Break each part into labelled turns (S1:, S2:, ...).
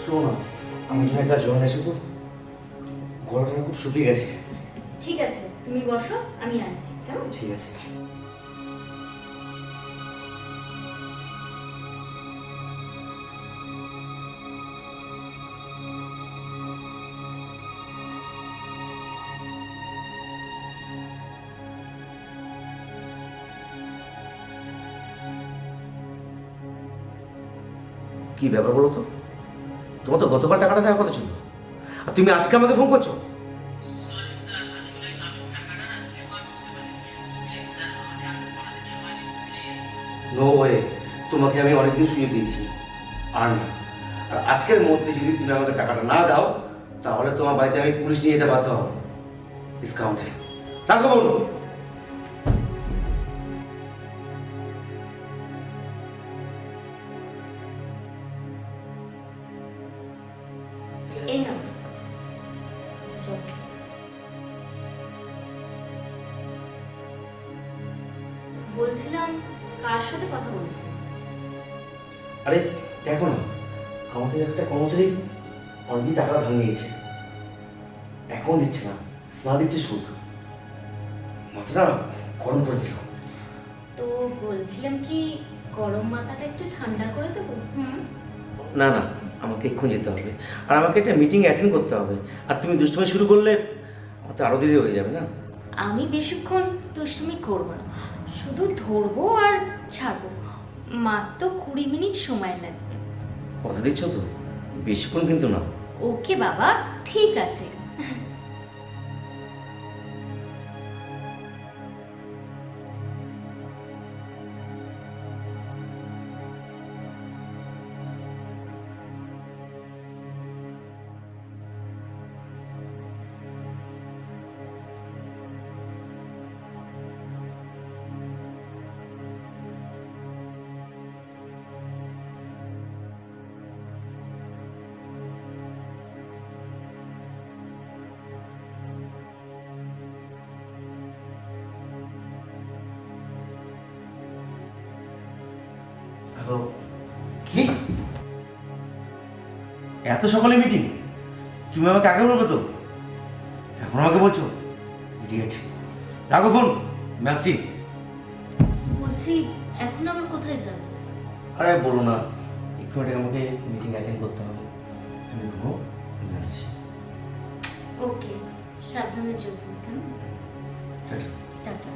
S1: শোনো না, আমার জন্য একটা জল এসে তো, গলাটা খুব শুকিয়ে গেছে।
S2: ঠিক আছে, তুমি বসো, আমি আনছি। কেমন?
S1: ঠিক আছে। কি ব্যাপার বলো তো? তোমার তো গতকাল টাকাটা দেওয়ার কথা ছিল, আর তুমি আজকে আমাকে ফোন করছো? নো ওয়ে, তোমাকে আমি অনেকদিন সুযোগ দিয়েছি, আর না। আর আজকের মধ্যে যদি তুমি আমাকে টাকাটা না দাও, তাহলে তোমার বাড়িতে আমি পুলিশ নিয়ে যেতে বাধ্য হব। ডিসকাউন্টের রাখো বলুন।
S2: এই নাও জল। বলছিলাম, কার সাথে কথা বলছি?
S1: আরে দেখো না, আমাদের একটা কর্মচারী অলরেডি টাকা ধার নিয়েছে, এখন দিচ্ছে না, না দিচ্ছে সুদ। মাথাটা গরম করে দিল।
S2: তো বলছিলাম কি, গরম মাথাটা একটু ঠান্ডা করে দেবো?
S1: না না, আমাকে এক্ষুনি যেতে হবে, আর আমাকে একটা মিটিং অ্যাটেন্ড করতে হবে। আর তুমি দুষ্টুমি শুরু করলে আমার তো আরও দেরি হয়ে যাবে না।
S2: আমি বেশিক্ষণ দুষ্টুমি করবো না, শুধু ধরবো আর ছাড়বো। মাত্র 20 মিনিট সময় লাগবে।
S1: কথা দিচ্ছ তো? বেশিক্ষণ কিন্তু না।
S2: ওকে বাবা, ঠিক আছে।
S1: হ্যালো? কি? এত সকালে মিটিং? তুমি আমাকে আগে বলবে তো, এখন আমাকে বলছো? ইডিয়েট। রাখো ফোন, আমি আসছি।
S2: বলছি, এখন আবার কোথায় যাবে?
S1: আরে বলো না, একটু আগে আমাকে মিটিং অ্যাটেন্ড করতে হবে। তুমি ঘুমো, আমি আসছি।
S2: ওকে, সাবধানে যেও, কেমন?
S1: টাটা।
S2: টাটা।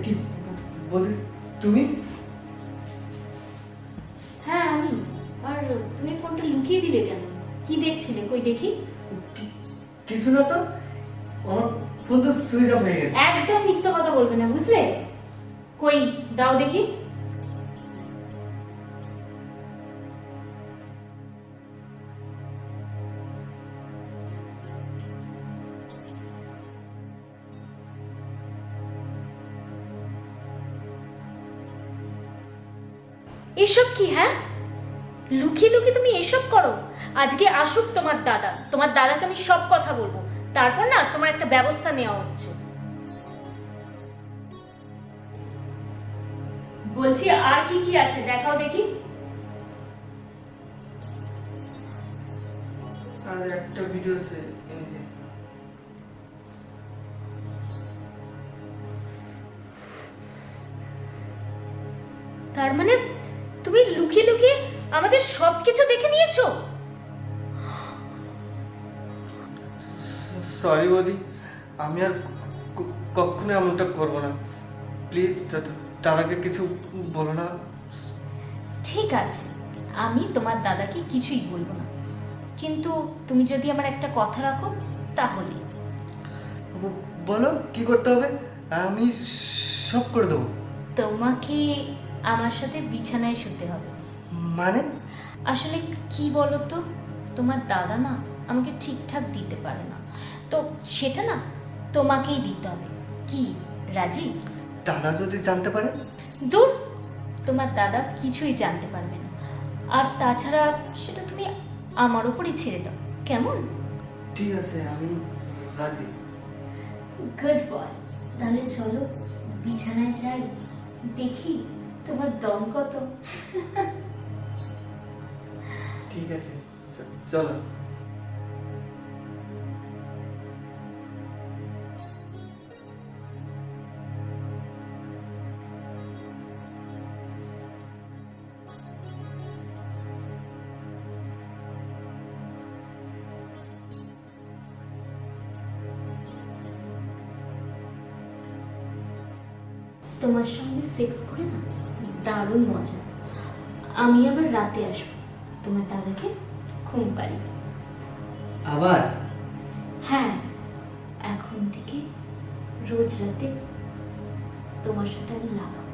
S3: কি বলি তুমি?
S2: হ্যাঁ আমি। আর তুমি ফোনটা লুকিয়ে দিলে কেন? কি দেখছিলে? কই দেখি।
S3: কিছু না তো, আমার ফোন তো সুইচ অফ হয়ে গেছে।
S2: একদম মিথ্যা কথা বলবে না, বুঝলে? কই দাও দেখি। এসব কি? হ্যাঁ, লুকিয়ে লুকিয়ে তুমি এসব করো? আজকে আসুক তোমার দাদাকে আমি সব কথা বলবো, তারপর না তোমার একটা ব্যবস্থা নেওয়া হচ্ছে। বলছি আর কি কি আছে দেখাও দেখি।
S3: আর একটা ভিডিও আছে এই যে।
S2: তার মানে তুমি লুকিয়ে লুকিয়ে আমাদের সবকিছু দেখে নিয়েছো?
S3: সরি বৌদি, আমি আর কখনো এমনটা করবো না। প্লিজ দাদাকে কিছু বলো না।
S2: ঠিক আছে, আমি তোমার দাদাকে কিছুই বলবো না, কিন্তু তুমি যদি আমার একটা কথা রাখো তাহলে।
S3: বলো কি করতে হবে, আমি সব করে দেবো।
S2: তোমাকে আমার সাথে বিছানায় শুতে হবে।
S3: মানে?
S2: আসলে কি বলো তো, তোমার দাদা না আমাকে ঠিকঠাক দিতে পারে না, তো সেটা না তোমাকেই দিতে হবে। কি রাজি?
S3: দাদা যদি জানতে পারে?
S2: দূর, তোমার দাদা কিছুই জানতে পারবে না। আর তাছাড়া সেটা তুমি আমার উপরই ছেড়ে দাও, কেমন?
S3: ঠিক আছে, আমি রাজি।
S2: Good boy. তাহলে চলো বিছানায় যাই, দেখি তোমার দম কত।
S3: ঠিক আছে, চলো।
S2: তোমার সঙ্গে সেক্স করে না দারুণ মজা। আমি আবার রাতে আসবো, তোমার দাদাকে ঘুম পাড়িয়ে।
S3: আবার?
S2: হ্যাঁ, এখন থেকে রোজ রাতে তোমার সাথে আমি লাগাবো।